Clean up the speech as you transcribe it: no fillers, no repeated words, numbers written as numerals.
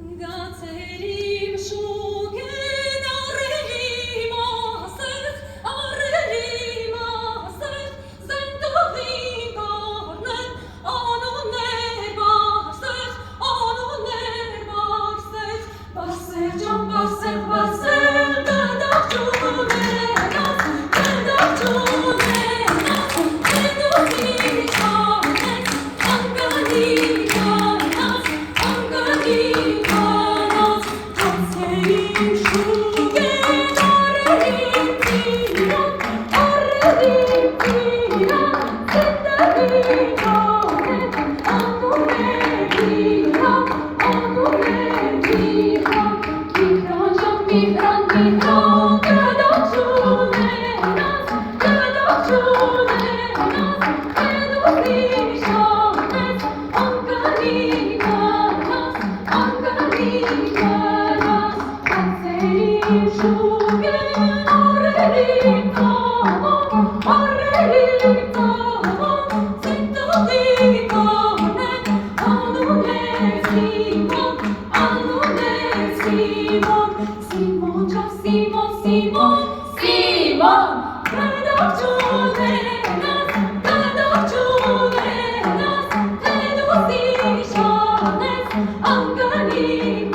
Գացերիմ շուգեն առերիմ ասեղ, զնդողին գորնեն, անուններ բարսեղ, բարսեղ ջան, բարսեղ, գնդակ ջունենաց, հետուզի չանեց, անգանի կանաց, գացերիմ շուգեն առերիմ տիրան, զնդողին գորնեն, անուններ իրան, Mihran, gıdak cunenaz, Eduzi şahmet, Ankari ganas, Gazzerim şugen, Arrelim tamam, Zindagi ganet, Simon, gıdak cunenaz, Eduzi şahmet, Ankari